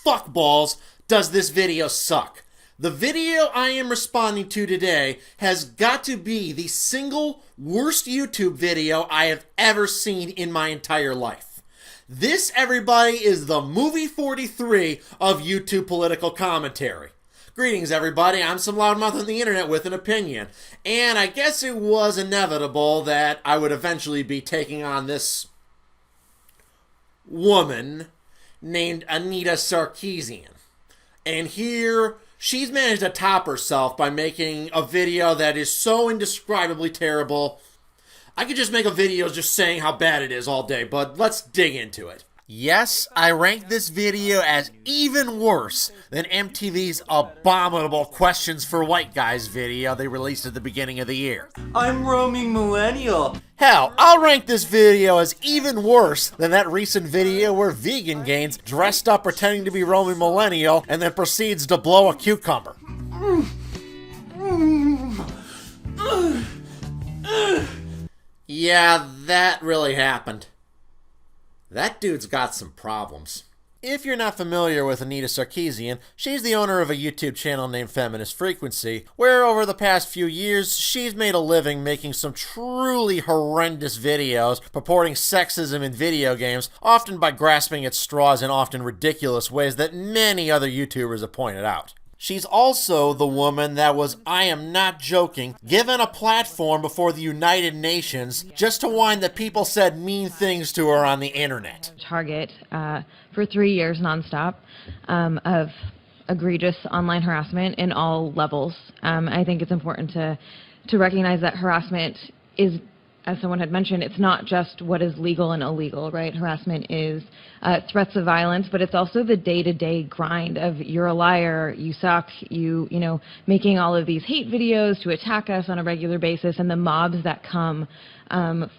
fuckballs does this video suck? The video I am responding to today has got to be the single worst YouTube video I have ever seen in my entire life. This, everybody, is the movie 43 of YouTube political commentary. Greetings, everybody. I'm some loudmouth on the internet with an opinion. And I guess it was inevitable that I would eventually be taking on this woman named Anita Sarkeesian. And here, she's managed to top herself by making a video that is so indescribably terrible. I could just make a video just saying how bad it is all day, but let's dig into it. Yes, I rank this video as even worse than MTV's abominable Questions for White Guys video they released at the beginning of the year. I'm roaming millennial. Hell, I'll rank this video as even worse than that recent video where Vegan Gains dressed up pretending to be roaming millennial and then proceeds to blow a cucumber. Yeah, that really happened. That dude's got some problems. If you're not familiar with Anita Sarkeesian, she's the owner of a YouTube channel named Feminist Frequency, where over the past few years, she's made a living making some truly horrendous videos purporting sexism in video games, often by grasping at straws in often ridiculous ways that many other YouTubers have pointed out. She's also the woman that was, I am not joking, given a platform before the United Nations just to whine that people said mean things to her on the internet. Target for 3 years nonstop of egregious online harassment in all levels. I think it's important to recognize that harassment is, as someone had mentioned, it's not just what is legal and illegal, right? Harassment is threats of violence, but it's also the day-to-day grind of you're a liar, you suck, you know, making all of these hate videos to attack us on a regular basis, and the mobs that come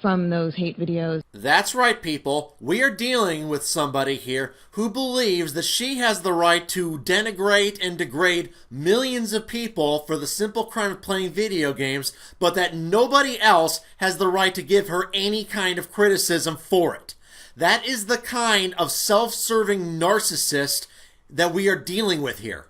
from those hate videos. That's right, people. We are dealing with somebody here who believes that she has the right to denigrate and degrade millions of people for the simple crime of playing video games, but that nobody else has the right to give her any kind of criticism for it. That is the kind of self-serving narcissist that we are dealing with here.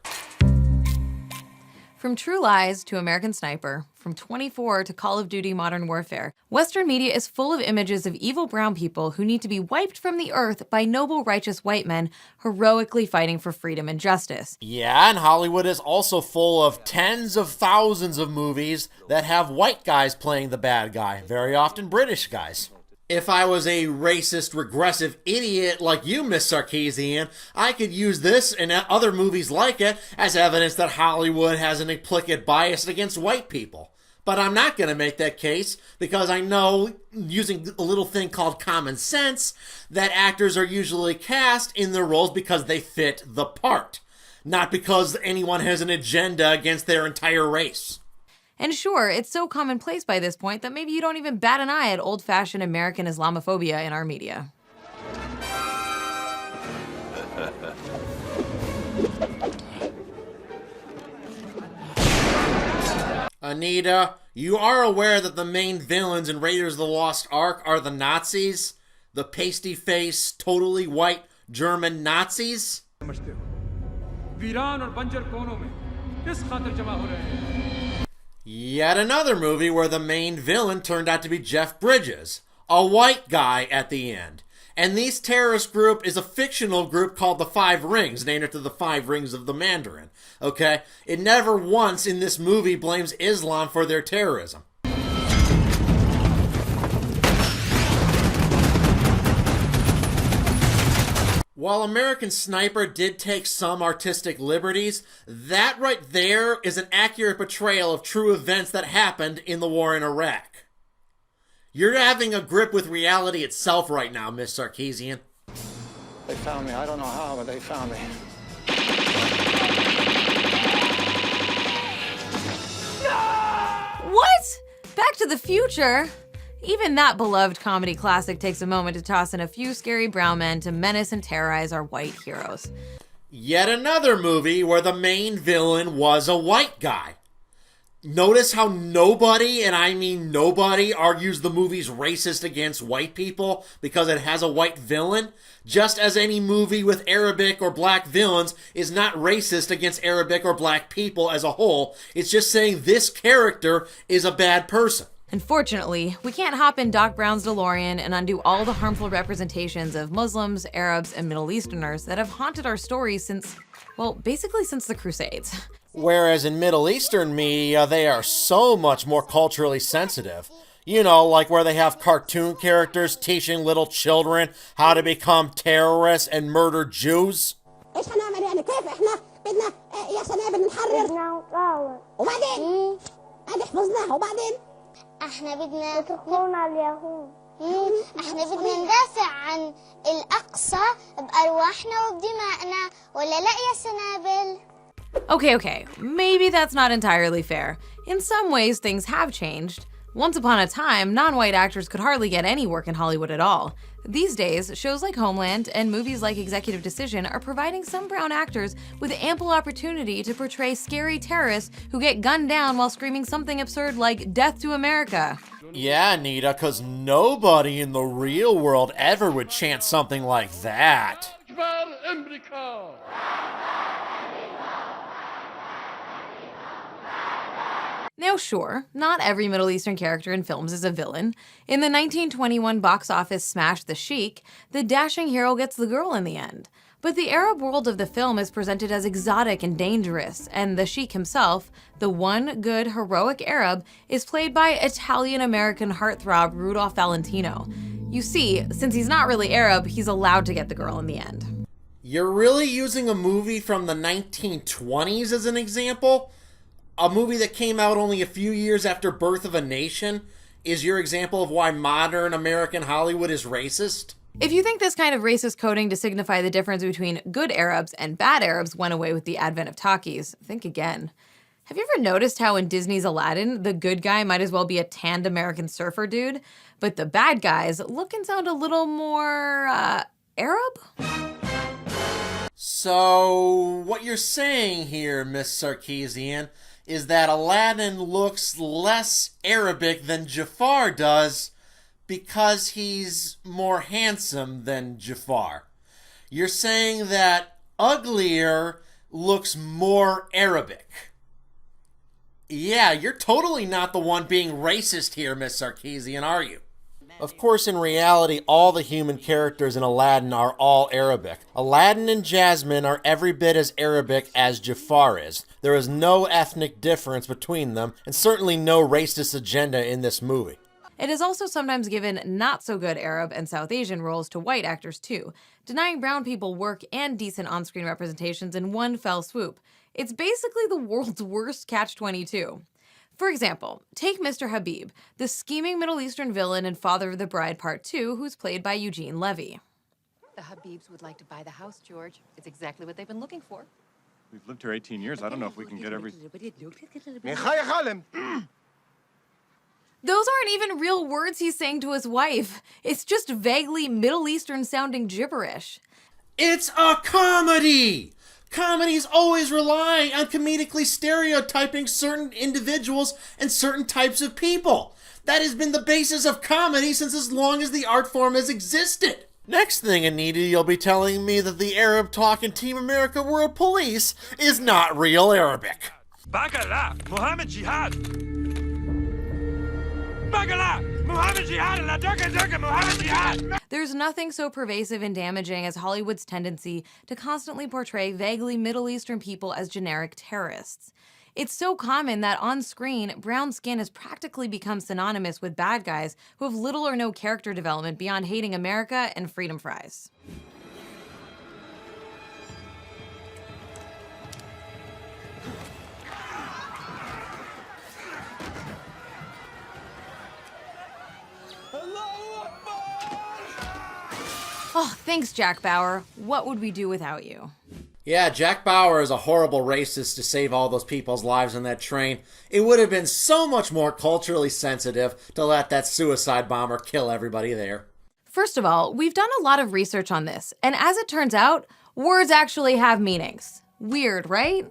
From True Lies to American Sniper, from 24 to Call of Duty Modern Warfare, Western media is full of images of evil brown people who need to be wiped from the earth by noble, righteous white men heroically fighting for freedom and justice. Yeah, and Hollywood is also full of tens of thousands of movies that have white guys playing the bad guy, very often British guys. If I was a racist, regressive idiot like you, Miss Sarkeesian, I could use this and other movies like it as evidence that Hollywood has an implicit bias against white people. But I'm not going to make that case because I know, using a little thing called common sense, that actors are usually cast in their roles because they fit the part, not because anyone has an agenda against their entire race. And sure, it's so commonplace by this point that maybe you don't even bat an eye at old-fashioned American Islamophobia in our media. Anita, you are aware that the main villains in Raiders of the Lost Ark are the Nazis? The pasty-faced, totally white German Nazis? Yet another movie where the main villain turned out to be Jeff Bridges, a white guy at the end. And this terrorist group is a fictional group called the Five Rings, named after the Five Rings of the Mandarin. Okay? It never once in this movie blames Islam for their terrorism. While American Sniper did take some artistic liberties, that right there is an accurate portrayal of true events that happened in the war in Iraq. You're having a grip with reality itself right now, Miss Sarkeesian. They found me. I don't know how, but they found me. What? Back to the Future? Even that beloved comedy classic takes a moment to toss in a few scary brown men to menace and terrorize our white heroes. Yet another movie where the main villain was a white guy. Notice how nobody, and I mean nobody, argues the movie's racist against white people because it has a white villain, just as any movie with Arabic or black villains is not racist against Arabic or black people as a whole. It's just saying this character is a bad person. Unfortunately, we can't hop in Doc Brown's DeLorean and undo all the harmful representations of Muslims, Arabs, and Middle Easterners that have haunted our stories since, well, basically since the Crusades. Whereas in Middle Eastern media, they are so much more culturally sensitive. You know, like where they have cartoon characters teaching little children how to become terrorists and murder Jews. احنا بدنا تطلعونا اليهود احنا بدنا ندافع عن الأقصى بأرواحنا وبدمائنا ولا لا يا سنابل. Okay, maybe that's not entirely fair. In some ways, things have changed. Once upon a time, non-white actors could hardly get any work in Hollywood at all. These days, shows like Homeland and movies like Executive Decision are providing some brown actors with ample opportunity to portray scary terrorists who get gunned down while screaming something absurd like "Death to America." Yeah, Anita, because nobody in the real world ever would chant something like that. Now sure, not every Middle Eastern character in films is a villain. In the 1921 box office smash The Sheik, the dashing hero gets the girl in the end. But the Arab world of the film is presented as exotic and dangerous, and the Sheik himself, the one good heroic Arab, is played by Italian-American heartthrob Rudolph Valentino. You see, since he's not really Arab, he's allowed to get the girl in the end. You're really using a movie from the 1920s as an example? A movie that came out only a few years after Birth of a Nation is your example of why modern American Hollywood is racist? If you think this kind of racist coding to signify the difference between good Arabs and bad Arabs went away with the advent of talkies, think again. Have you ever noticed how in Disney's Aladdin, the good guy might as well be a tanned American surfer dude, but the bad guys look and sound a little more, Arab? So, what you're saying here, Miss Sarkeesian, is that Aladdin looks less Arabic than Jafar does because he's more handsome than Jafar. You're saying that uglier looks more Arabic. Yeah, you're totally not the one being racist here, Miss Sarkeesian, are you? Of course, in reality, all the human characters in Aladdin are all Arabic. Aladdin and Jasmine are every bit as Arabic as Jafar is. There is no ethnic difference between them, and certainly no racist agenda in this movie. It is also sometimes given not-so-good Arab and South Asian roles to white actors too, denying brown people work and decent on-screen representations in one fell swoop. It's basically the world's worst catch-22. For example, take Mr. Habib, the scheming Middle Eastern villain in Father of the Bride Part 2, who's played by Eugene Levy. The Habibs would like to buy the house, George. It's exactly what they've been looking for. We've lived here 18 years. I don't know if we can get every... Those aren't even real words he's saying to his wife. It's just vaguely Middle Eastern sounding gibberish. It's a comedy! Comedies always rely on comedically stereotyping certain individuals and certain types of people. That has been the basis of comedy since as long as the art form has existed. Next thing, Anita, you'll be telling me that the Arab talk in Team America World Police is not real Arabic. Bagala, Muhammad Jihad. Bagala, Muhammad Jihad, La Durga Durga, Muhammad Jihad. There's nothing so pervasive and damaging as Hollywood's tendency to constantly portray vaguely Middle Eastern people as generic terrorists. It's so common that on screen, brown skin has practically become synonymous with bad guys who have little or no character development beyond hating America and freedom fries. Oh, thanks, Jack Bauer. What would we do without you? Yeah, Jack Bauer is a horrible racist to save all those people's lives on that train. It would have been so much more culturally sensitive to let that suicide bomber kill everybody there. First of all, we've done a lot of research on this, and as it turns out, words actually have meanings. Weird, right?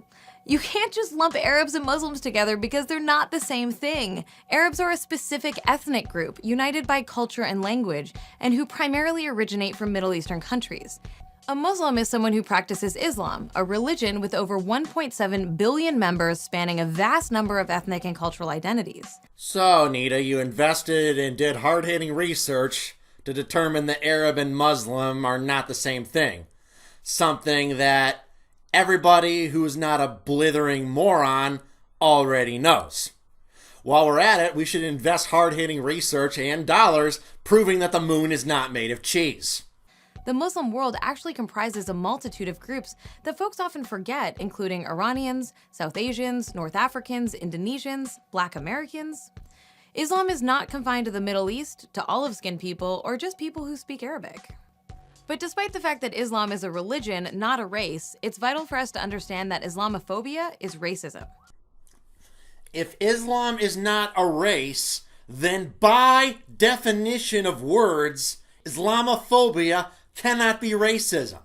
You can't just lump Arabs and Muslims together because they're not the same thing. Arabs are a specific ethnic group, united by culture and language, and who primarily originate from Middle Eastern countries. A Muslim is someone who practices Islam, a religion with over 1.7 billion members spanning a vast number of ethnic and cultural identities. So, Nita, you invested and did hard-hitting research to determine that Arab and Muslim are not the same thing. Something that everybody who's not a blithering moron already knows. While we're at it, we should invest hard-hitting research and dollars proving that the moon is not made of cheese. The Muslim world actually comprises a multitude of groups that folks often forget, including Iranians, South Asians, North Africans, Indonesians, Black Americans. Islam is not confined to the Middle East, to olive-skinned people, or just people who speak Arabic. But despite the fact that Islam is a religion, not a race, it's vital for us to understand that Islamophobia is racism. If Islam is not a race, then by definition of words, Islamophobia cannot be racism.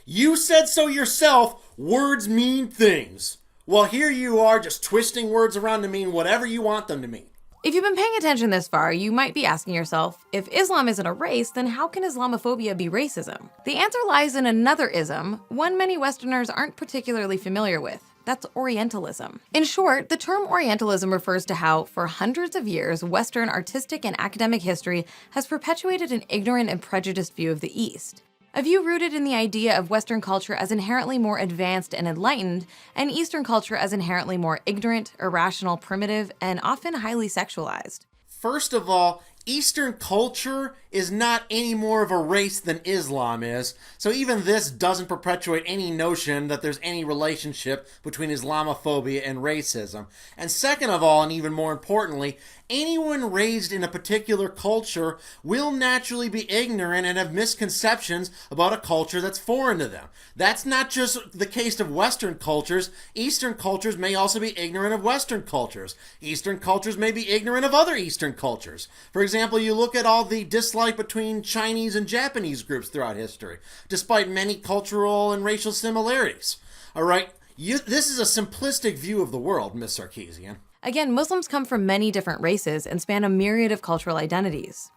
You said so yourself, words mean things. Well, here you are just twisting words around to mean whatever you want them to mean. If you've been paying attention this far, you might be asking yourself, if Islam isn't a race, then how can Islamophobia be racism? The answer lies in another ism, one many Westerners aren't particularly familiar with. That's Orientalism. In short, the term Orientalism refers to how, for hundreds of years, Western artistic and academic history has perpetuated an ignorant and prejudiced view of the East. A view rooted in the idea of Western culture as inherently more advanced and enlightened, and Eastern culture as inherently more ignorant, irrational, primitive, and often highly sexualized. First of all, Eastern culture is not any more of a race than Islam is, so even this doesn't perpetuate any notion that there's any relationship between Islamophobia and racism. And second of all, and even more importantly, anyone raised in a particular culture will naturally be ignorant and have misconceptions about a culture that's foreign to them. That's not just the case of Western cultures. Eastern cultures may also be ignorant of Western cultures. Eastern cultures may be ignorant of other Eastern cultures. For example, you look at all the dislike between Chinese and Japanese groups throughout history, despite many cultural and racial similarities. All right, this is a simplistic view of the world, Miss Sarkeesian. Again, Muslims come from many different races and span a myriad of cultural identities.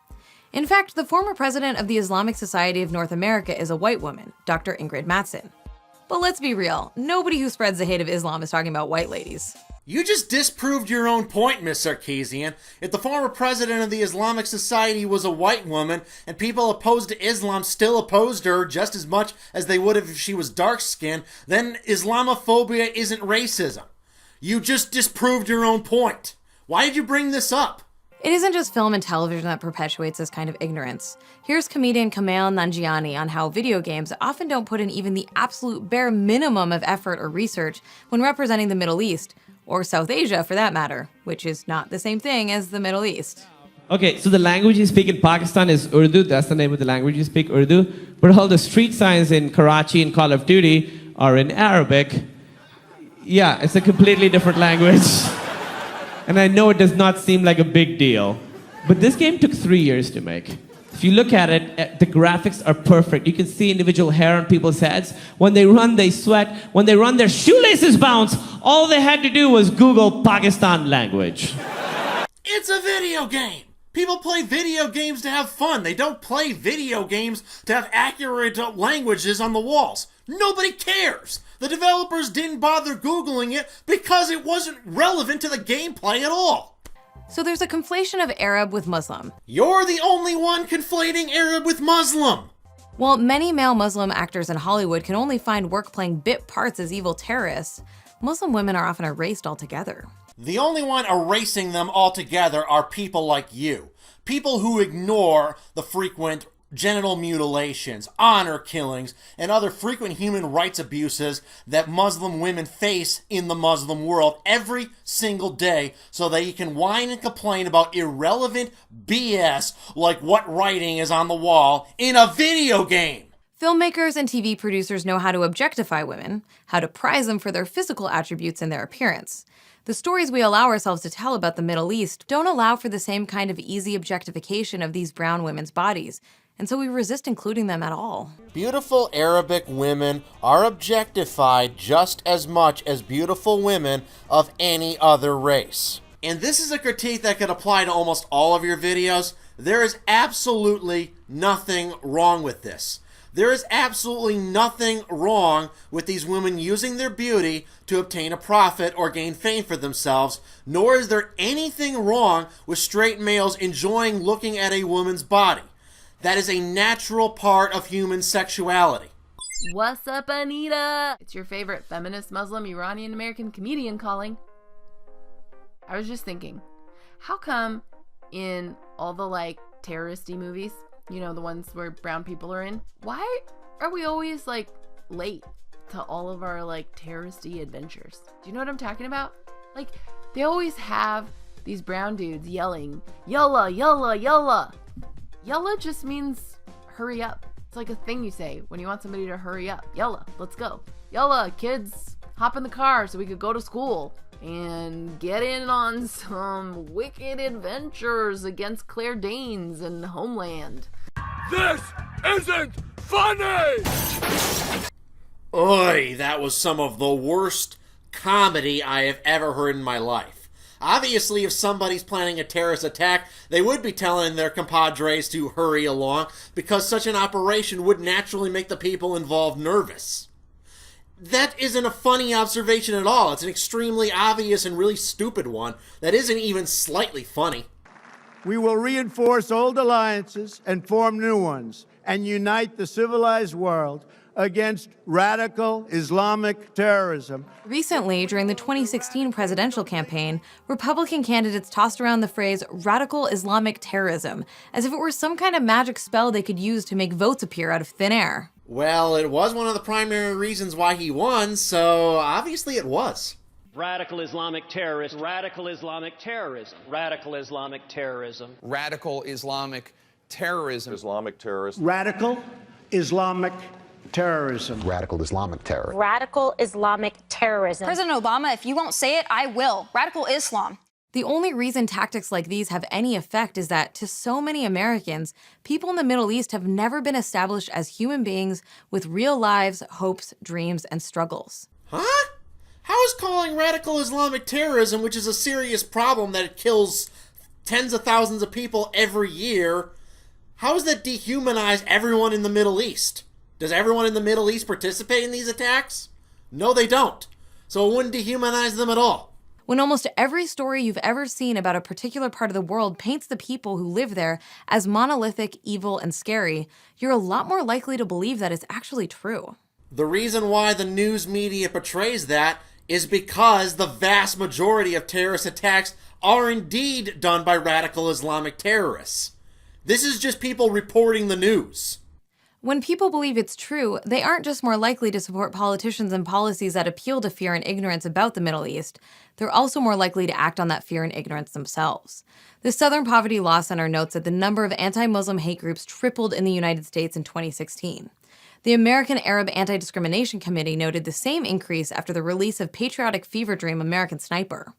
In fact, the former president of the Islamic Society of North America is a white woman, Dr. Ingrid Mattson. But let's be real, nobody who spreads the hate of Islam is talking about white ladies. You just disproved your own point, Miss Sarkeesian. If the former president of the Islamic Society was a white woman, and people opposed to Islam still opposed her just as much as they would have if she was dark-skinned, then Islamophobia isn't racism. You just disproved your own point. Why did you bring this up? It isn't just film and television that perpetuates this kind of ignorance. Here's comedian Kumail Nanjiani on how video games often don't put in even the absolute bare minimum of effort or research when representing the Middle East, or South Asia for that matter, which is not the same thing as the Middle East. Okay, so the language you speak in Pakistan is Urdu. That's the name of the language you speak, Urdu. But all the street signs in Karachi and Call of Duty are in Arabic. Yeah, it's a completely different language. And I know it does not seem like a big deal. But this game took 3 years to make. If you look at it, the graphics are perfect. You can see individual hair on people's heads. When they run, they sweat. When they run, their shoelaces bounce. All they had to do was Google Pakistan language. It's a video game. People play video games to have fun. They don't play video games to have accurate languages on the walls. Nobody cares. The developers didn't bother Googling it because it wasn't relevant to the gameplay at all. So there's a conflation of Arab with Muslim. You're the only one conflating Arab with Muslim. While many male Muslim actors in Hollywood can only find work playing bit parts as evil terrorists, Muslim women are often erased altogether. The only one erasing them altogether are people like you. People who ignore the frequent genital mutilations, honor killings, and other frequent human rights abuses that Muslim women face in the Muslim world every single day so that you can whine and complain about irrelevant BS like what writing is on the wall in a video game. Filmmakers and TV producers know how to objectify women, how to prize them for their physical attributes and their appearance. The stories we allow ourselves to tell about the Middle East don't allow for the same kind of easy objectification of these brown women's bodies, and so we resist including them at all. Beautiful Arabic women are objectified just as much as beautiful women of any other race. And this is a critique that could apply to almost all of your videos. There is absolutely nothing wrong with this. There is absolutely nothing wrong with these women using their beauty to obtain a profit or gain fame for themselves, nor is there anything wrong with straight males enjoying looking at a woman's body. That is a natural part of human sexuality. What's up, Anita? It's your favorite feminist Muslim Iranian American comedian calling. I was just thinking, how come in all the terroristy movies, you know, the ones where brown people are in, why are we always late to all of our terroristy adventures? Do you know what I'm talking about? They always have these brown dudes yelling, "Yalla, yalla, yalla." Yalla just means hurry up. It's like a thing you say when you want somebody to hurry up. Yalla, let's go. Yalla, kids, hop in the car so we could go to school and get in on some wicked adventures against Claire Danes and Homeland. This isn't funny! Oy, that was some of the worst comedy I have ever heard in my life. Obviously, if somebody's planning a terrorist attack, they would be telling their compadres to hurry along, because such an operation would naturally make the people involved nervous. That isn't a funny observation at all. It's an extremely obvious and really stupid one that isn't even slightly funny. We will reinforce old alliances and form new ones and unite the civilized world against radical Islamic terrorism. Recently, during the 2016 presidential campaign, Republican candidates tossed around the phrase radical Islamic terrorism as if it were some kind of magic spell they could use to make votes appear out of thin air. Well, it was one of the primary reasons why he won, so obviously it was. Radical Islamic terrorist, radical Islamic terrorism, radical Islamic terrorism. Radical Islamic terrorism. Islamic terrorist. Radical Islamic terrorism. Radical Islamic terrorism. Radical Islamic terrorism. President Obama, if you won't say it, I will. Radical Islam. The only reason tactics like these have any effect is that, to so many Americans, people in the Middle East have never been established as human beings with real lives, hopes, dreams, and struggles. Huh? How is calling radical Islamic terrorism, which is a serious problem that it kills tens of thousands of people every year, how does that dehumanize everyone in the Middle East? Does everyone in the Middle East participate in these attacks? No, they don't. So it wouldn't dehumanize them at all. When almost every story you've ever seen about a particular part of the world paints the people who live there as monolithic, evil, and scary, you're a lot more likely to believe that it's actually true. The reason why the news media portrays that is because the vast majority of terrorist attacks are indeed done by radical Islamic terrorists. This is just people reporting the news. When people believe it's true, they aren't just more likely to support politicians and policies that appeal to fear and ignorance about the Middle East, they're also more likely to act on that fear and ignorance themselves. The Southern Poverty Law Center notes that the number of anti-Muslim hate groups tripled in the United States in 2016. The American Arab Anti-Discrimination Committee noted the same increase after the release of patriotic fever dream American Sniper.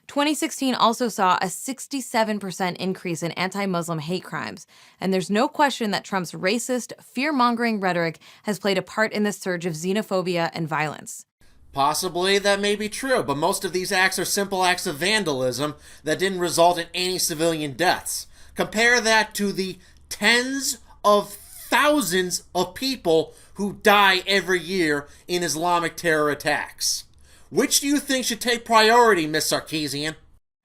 2016 also saw a 67% increase in anti-Muslim hate crimes, and there's no question that Trump's racist, fear-mongering rhetoric has played a part in this surge of xenophobia and violence. Possibly that may be true, but most of these acts are simple acts of vandalism that didn't result in any civilian deaths. Compare that to the tens of thousands of people who die every year in Islamic terror attacks. Which do you think should take priority, Miss Sarkeesian?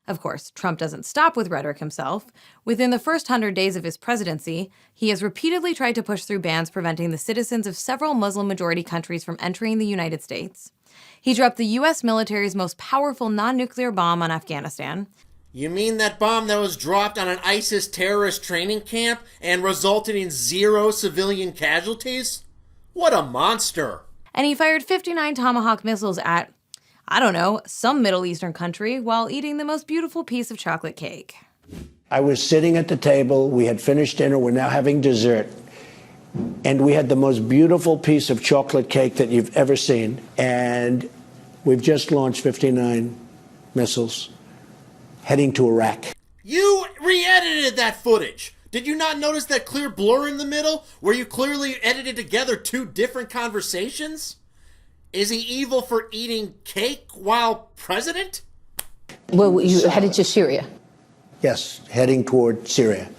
Of course, Trump doesn't stop with rhetoric himself. Within the first 100 days of his presidency, he has repeatedly tried to push through bans preventing the citizens of several Muslim-majority countries from entering the United States. He dropped the U.S. military's most powerful non-nuclear bomb on Afghanistan. You mean that bomb that was dropped on an ISIS terrorist training camp and resulted in 0 civilian casualties? What a monster! And he fired 59 Tomahawk missiles at, I don't know, some Middle Eastern country while eating the most beautiful piece of chocolate cake. I was sitting at the table. We had finished dinner. We're now having dessert. And we had the most beautiful piece of chocolate cake that you've ever seen. And we've just launched 59 missiles heading to Iraq. You re-edited that footage. Did you not notice that clear blur in the middle where you clearly edited together two different conversations? Is he evil for eating cake while president? Well, you headed to Syria. Yes, heading toward Syria.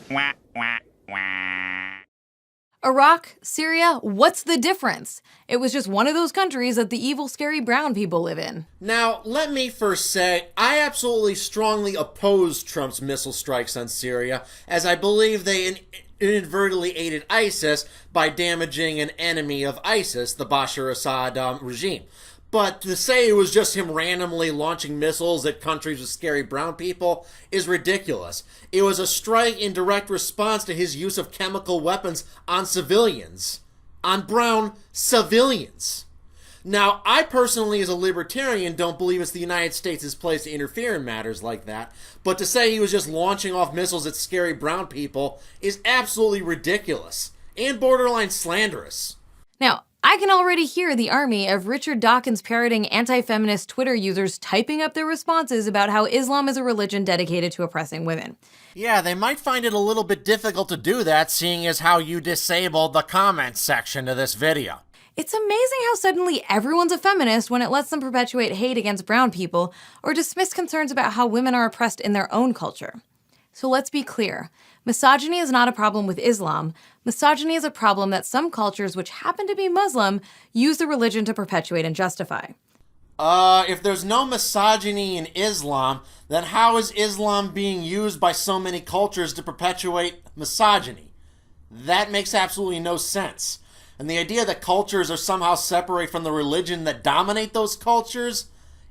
Iraq, Syria, what's the difference? It was just one of those countries that the evil, scary brown people live in. Now, let me first say, I absolutely strongly oppose Trump's missile strikes on Syria, as I believe they inadvertently aided ISIS by damaging an enemy of ISIS, the Bashar Assad regime. But to say it was just him randomly launching missiles at countries with scary brown people is ridiculous. It was a strike in direct response to his use of chemical weapons on civilians. On brown civilians. Now, I personally, as a libertarian, don't believe it's the United States' place to interfere in matters like that, but to say he was just launching off missiles at scary brown people is absolutely ridiculous and borderline slanderous. Now, I can already hear the army of Richard Dawkins parroting anti-feminist Twitter users typing up their responses about how Islam is a religion dedicated to oppressing women. Yeah, they might find it a little bit difficult to do that, seeing as how you disabled the comments section of this video. It's amazing how suddenly everyone's a feminist when it lets them perpetuate hate against brown people or dismiss concerns about how women are oppressed in their own culture. So let's be clear. Misogyny is not a problem with Islam. Misogyny is a problem that some cultures, which happen to be Muslim, use the religion to perpetuate and justify. If there's no misogyny in Islam, then how is Islam being used by so many cultures to perpetuate misogyny? That makes absolutely no sense. And the idea that cultures are somehow separate from the religion that dominate those cultures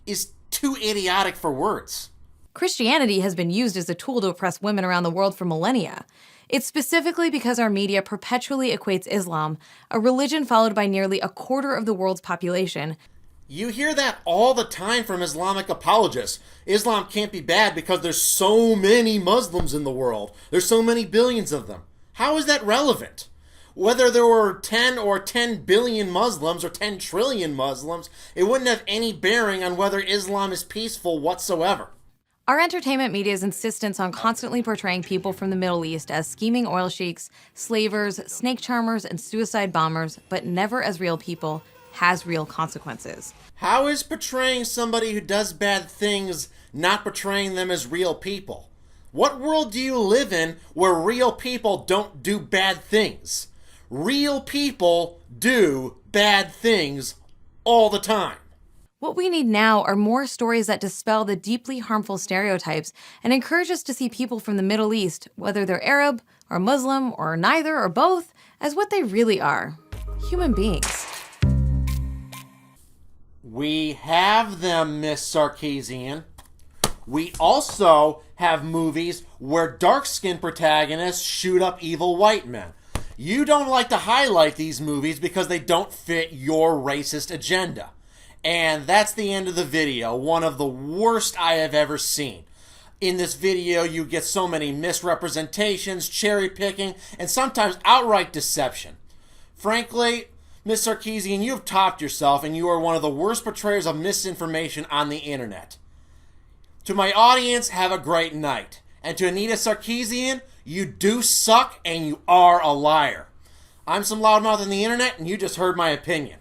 is too idiotic for words. Christianity has been used as a tool to oppress women around the world for millennia. It's specifically because our media perpetually equates Islam, a religion followed by nearly a quarter of the world's population. You hear that all the time from Islamic apologists. Islam can't be bad because there's so many Muslims in the world. There's so many billions of them. How is that relevant? Whether there were 10 or 10 billion Muslims or 10 trillion Muslims, it wouldn't have any bearing on whether Islam is peaceful whatsoever. Our entertainment media's insistence on constantly portraying people from the Middle East as scheming oil sheiks, slavers, snake charmers, and suicide bombers, but never as real people, has real consequences. How is portraying somebody who does bad things not portraying them as real people? What world do you live in where real people don't do bad things? Real people do bad things all the time. What we need now are more stories that dispel the deeply harmful stereotypes and encourage us to see people from the Middle East, whether they're Arab or Muslim or neither or both, as what they really are: human beings. We have them, Miss Sarkeesian. We also have movies where dark-skinned protagonists shoot up evil white men. You don't like to highlight these movies because they don't fit your racist agenda. And that's the end of the video, one of the worst I have ever seen. In this video, you get so many misrepresentations, cherry-picking, and sometimes outright deception. Frankly, Ms. Sarkeesian, you have topped yourself, and you are one of the worst portrayers of misinformation on the internet. To my audience, have a great night. And to Anita Sarkeesian, you do suck, and you are a liar. I'm some loudmouth on the internet, and you just heard my opinion.